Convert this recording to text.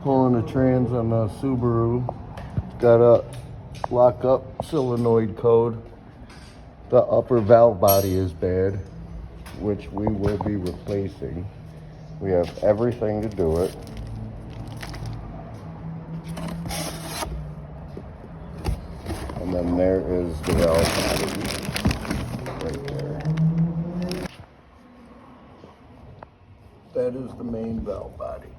Pulling the trans on the Subaru. Got a lock-up solenoid code. The upper valve body is bad, which we will be replacing. We have everything to do it. And then there is the valve body right there. That is the main valve body.